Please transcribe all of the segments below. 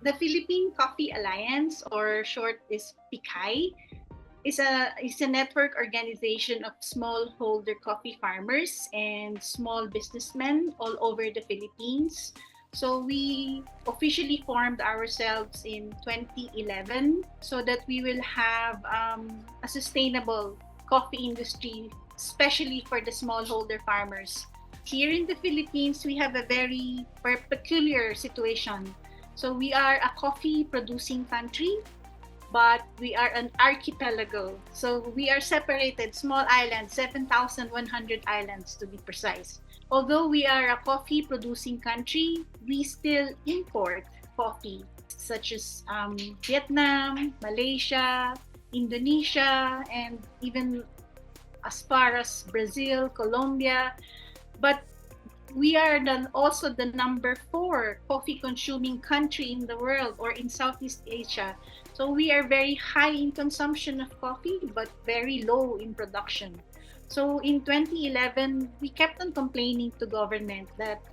The Philippine Coffee Alliance, or short is PCAi, is a network organization of smallholder coffee farmers and small businessmen all over the Philippines. So we officially formed ourselves in 2011 so that we will have a sustainable coffee industry, especially for the smallholder farmers. Here in the Philippines, we have a very peculiar situation. So we are a coffee producing country, but we are an archipelago. So we are separated, small islands, 7,100 islands to be precise. Although we are a coffee producing country, we still import coffee, such as Vietnam, Malaysia, Indonesia, and even as far as Brazil, Colombia. But we are also the number 4 coffee consuming country in the world, or in Southeast Asia. So we are very high in consumption of coffee, but very low in production. So in 2011, we kept on complaining to government that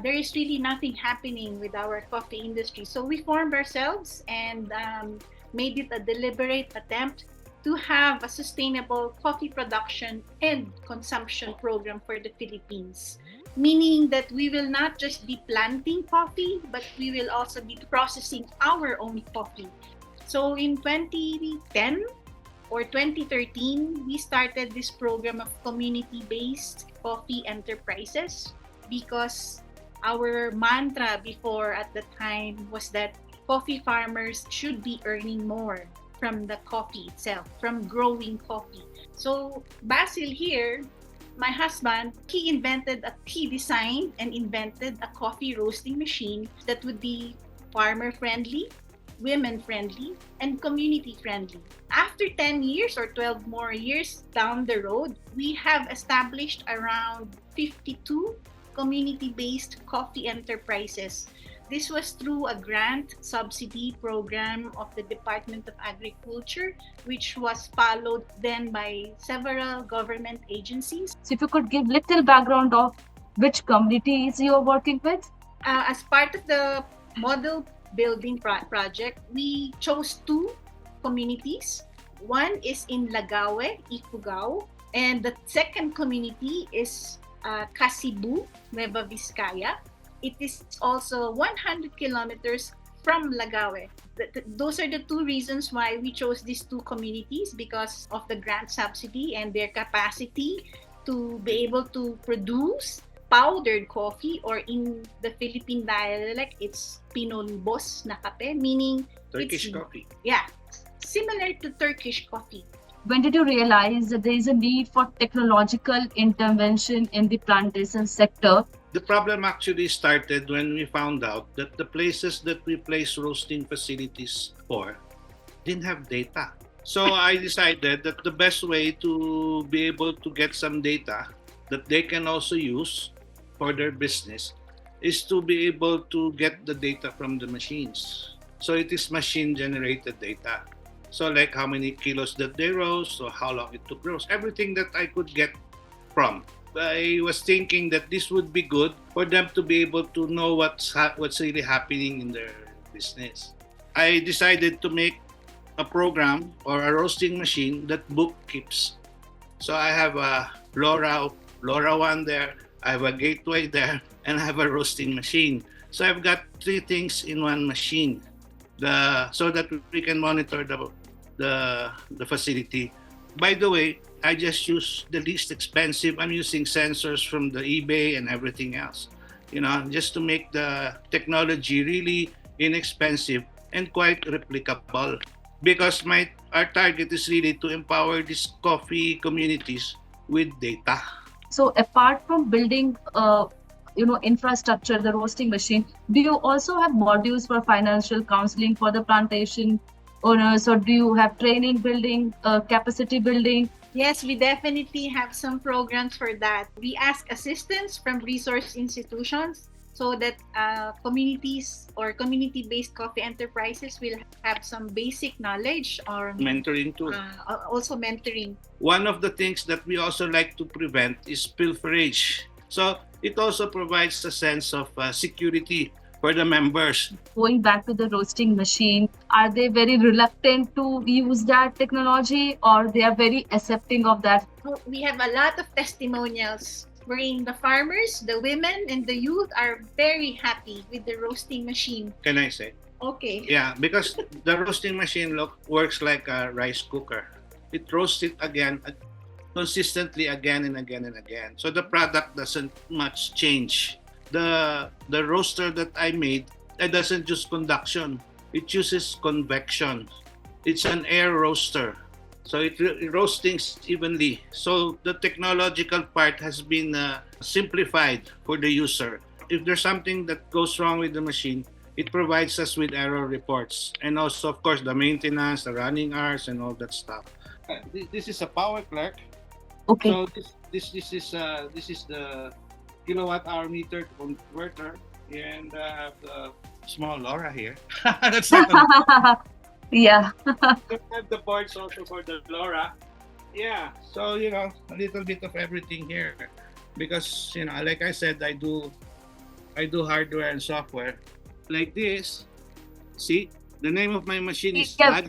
there is really nothing happening with our coffee industry. So we formed ourselves and made it a deliberate attempt to have a sustainable coffee production and consumption program for the Philippines. Meaning that we will not just be planting coffee, but we will also be processing our own coffee. So in 2010 or 2013, we started this program of community-based coffee enterprises because our mantra before at the time was that coffee farmers should be earning more from the coffee itself, from growing coffee. So Basil here, my husband, he designed and invented a coffee roasting machine that would be farmer friendly, women friendly, and community friendly. After 10 years or 12 more years down the road, we have established around 52 community-based coffee enterprises. This was through a grant subsidy program of the Department of Agriculture, which was followed then by several government agencies. So if you could give little background of which communities you are working with? As part of the model building project, we chose 2 communities. One is in Lagawe, Ifugao, and the second community is Kasibu, Nueva Vizcaya. It is also 100 kilometers from Lagawe. Those are the 2 reasons why we chose these 2 communities, because of the grant subsidy and their capacity to be able to produce powdered coffee, or in the Philippine dialect, it's pinulbos na kape, meaning Turkish coffee. Yeah, similar to Turkish coffee. When did you realize that there is a need for technological intervention in the plantation sector? The problem actually started when we found out that the places that we place roasting facilities for didn't have data. So I decided that the best way to be able to get some data that they can also use for their business is to be able to get the data from the machines. So it is machine generated data. So like how many kilos that they roast, or how long it took to roast, everything that I could get from. I was thinking that this would be good for them to be able to know what's really happening in their business. I decided to make a program or a roasting machine that bookkeeps. So I have a LoRa 1 there, I have a gateway there, and I have a roasting machine. So I've got 3 things in one machine, so that we can monitor the facility. By the way, I just use the least expensive. I'm using sensors from the eBay and everything else, just to make the technology really inexpensive and quite replicable. Because our target is really to empower these coffee communities with data. So apart from building infrastructure, the roasting machine, do you also have modules for financial counseling for the plantation owners, or do you have training building, capacity building? Yes, we definitely have some programs for that. We ask assistance from resource institutions so that communities or community-based coffee enterprises will have some basic knowledge, or mentoring too. Also mentoring. One of the things that we also like to prevent is pilferage. So it also provides a sense of security for the members. Going back to the roasting machine, are they very reluctant to use that technology, or they are very accepting of that? We have a lot of testimonials wherein the farmers, the women, and the youth are very happy with the roasting machine. Can I say? Okay. Yeah, because the roasting machine works like a rice cooker. It roasts it again, consistently again and again and again. So the product doesn't much change. The roaster that I made, it doesn't use conduction. It uses convection. It's an air roaster. So it roasts things evenly. So the technological part has been simplified for the user. If there's something that goes wrong with the machine, it provides us with error reports, and also, of course, the maintenance, the running hours, and all that stuff. This is a power clerk. Okay. So this is the kilowatt hour meter converter, and the small LoRa here. That's not Yeah. have the parts also for the LoRa. Yeah, so a little bit of everything here, because like I said, I do hardware and software. Like this, see, the name of my machine is Yeah.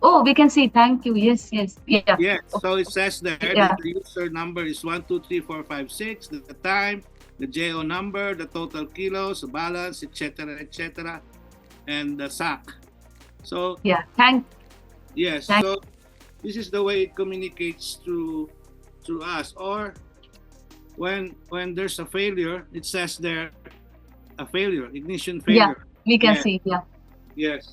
Oh, we can see. Thank you. Yes. Yeah. Yeah, so it says there Yeah. that the user number is 1234556, the time, the JO number, the total kilos, the balance, etc., and the SAC. So Yeah. yes, so this is the way it communicates through us. Or when there's a failure, it says there a failure, ignition failure. Yeah, we can see. Yeah. Yes.